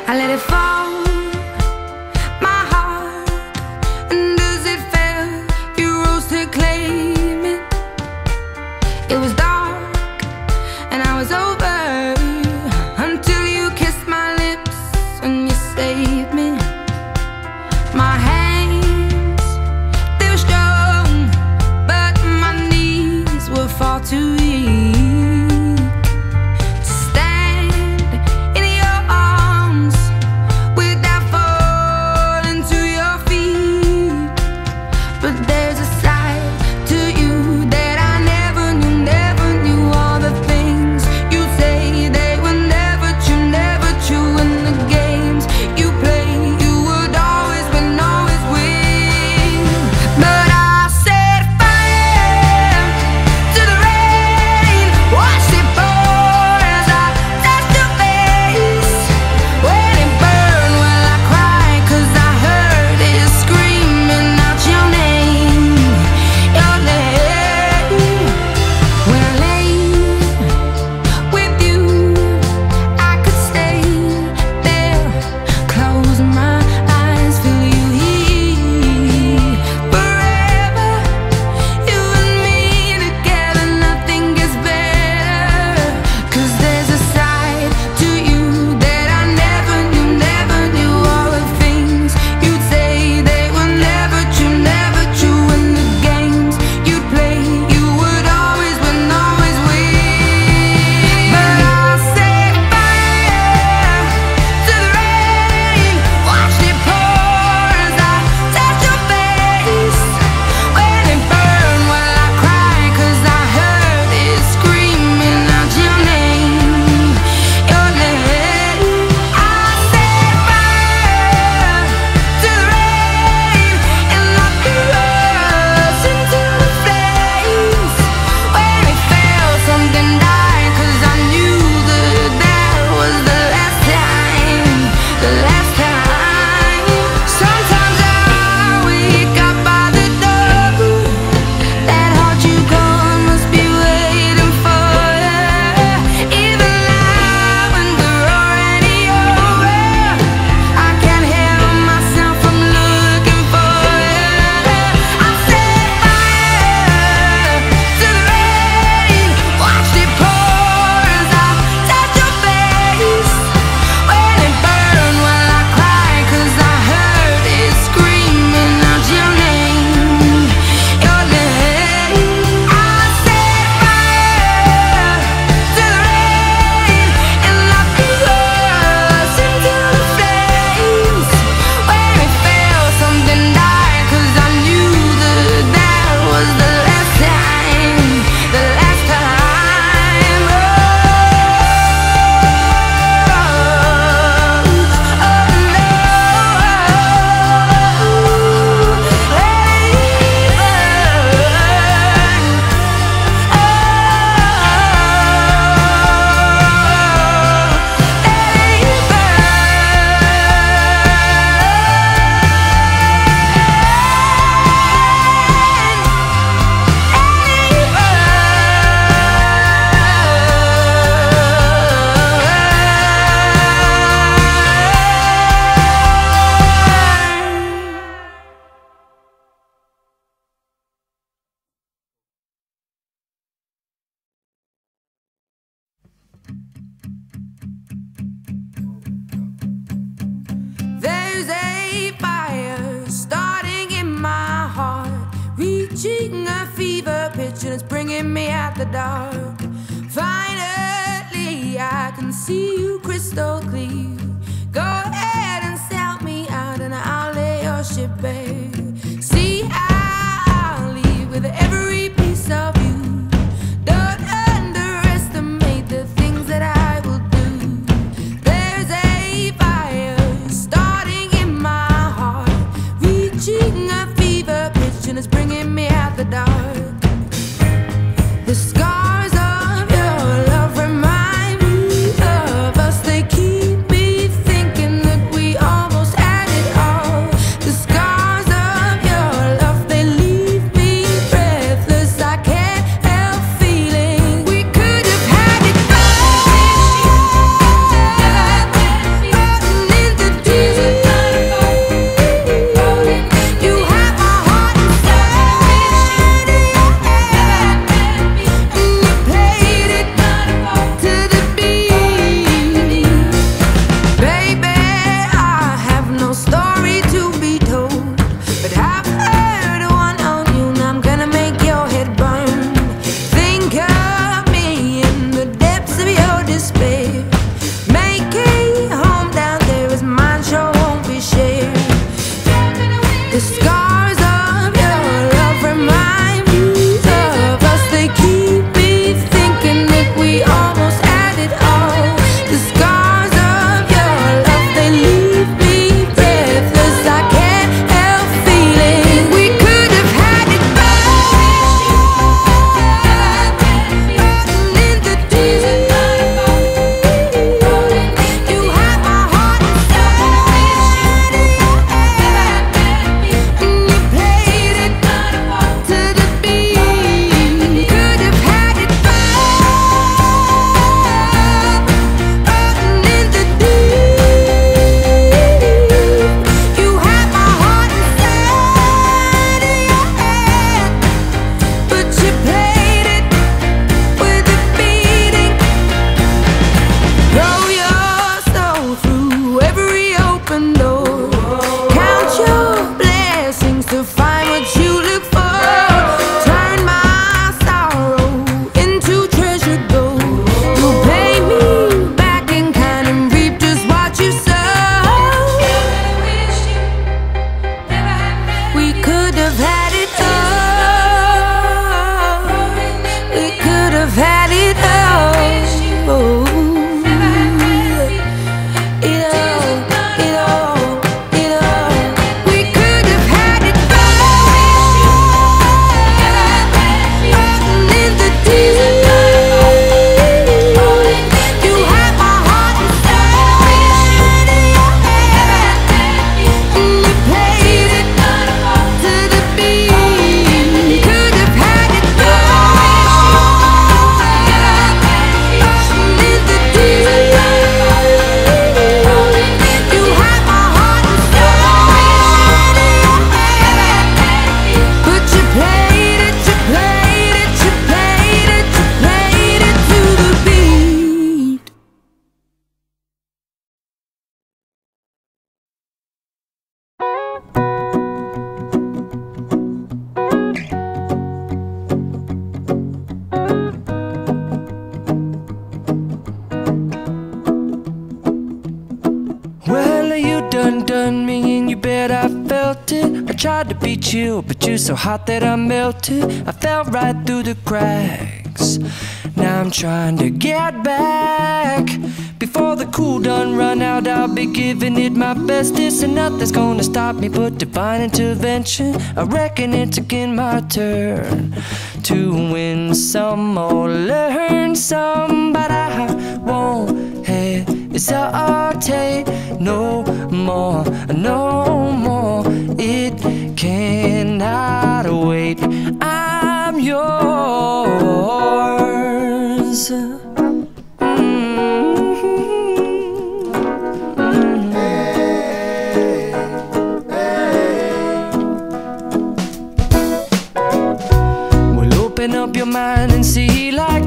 I let it fall, my heart, and as it fell, you rose to claim it. It was dark, and I was over, until you kissed my lips and you saved me. My hands, they were strong, but my knees were far too weak to stand in your arms without falling to your feet. But there's a side to you that I never knew all the things you say, they were never true, and the games you play, you would always win, always win. But I set fire to the rain, watched it pour as I touched your face. When it burned, well I cried, 'cause I heard it screaming out your name, your name. When I lay with you, I could stay there, close my eyes, feel you here forever. You and me together, nothing gets better. 'Cause there's a side to you that I never knew all the things you'd say, they were never true, and the games you'd play, you would always win, always win. But I set fire to the rain, watched it pour as I touched your face. When it burned, well I cried, 'cause I heard it screaming out your name, your name. I set fire to the rain, and I threw us into the flames. When it fell, something died, 'cause I knew that was the last time, the last time. Sometimes I wake up by the door, that heart you gone must be waiting for you. Even now when we're already over, I can't help myself from looking for you. I set fire to the rain, watched it pour as I touched your face. When it burned, well I cried, 'cause I heard it screaming out your name, your name. I set fire to the rain, and I threw us into the flames. When it fell, something died, 'cause I knew that was the last time, the last time. Oh, there's a fire starting in my heart, reaching a fever pitch, and it's bringing me out the dark. Finally, I can see you crystal clear. Go ahead and sell me out, and I'll lay your ship bare. See, I'll leave with every piece of you. Don't underestimate the things that I will do. There's a fire starting in my heart, reaching a fever pitch, and it's bringing me out the dark. The scars of your love remind me of us. They keep me thinking that we almost had it all. The scars of your love, they leave me breathless. I can't help feeling we could have had it both. tried to be chill, but you're so hot that I melted. I fell right through the cracks. Now I'm trying to get back. Before the cool done run out, I'll be giving it my bestest, and nothing's gonna stop me but divine intervention. I reckon it's again my turn to win some or learn some, but I won't hesitate no more, no more. It cannot wait. I'm yours. Well, open up your mind and see like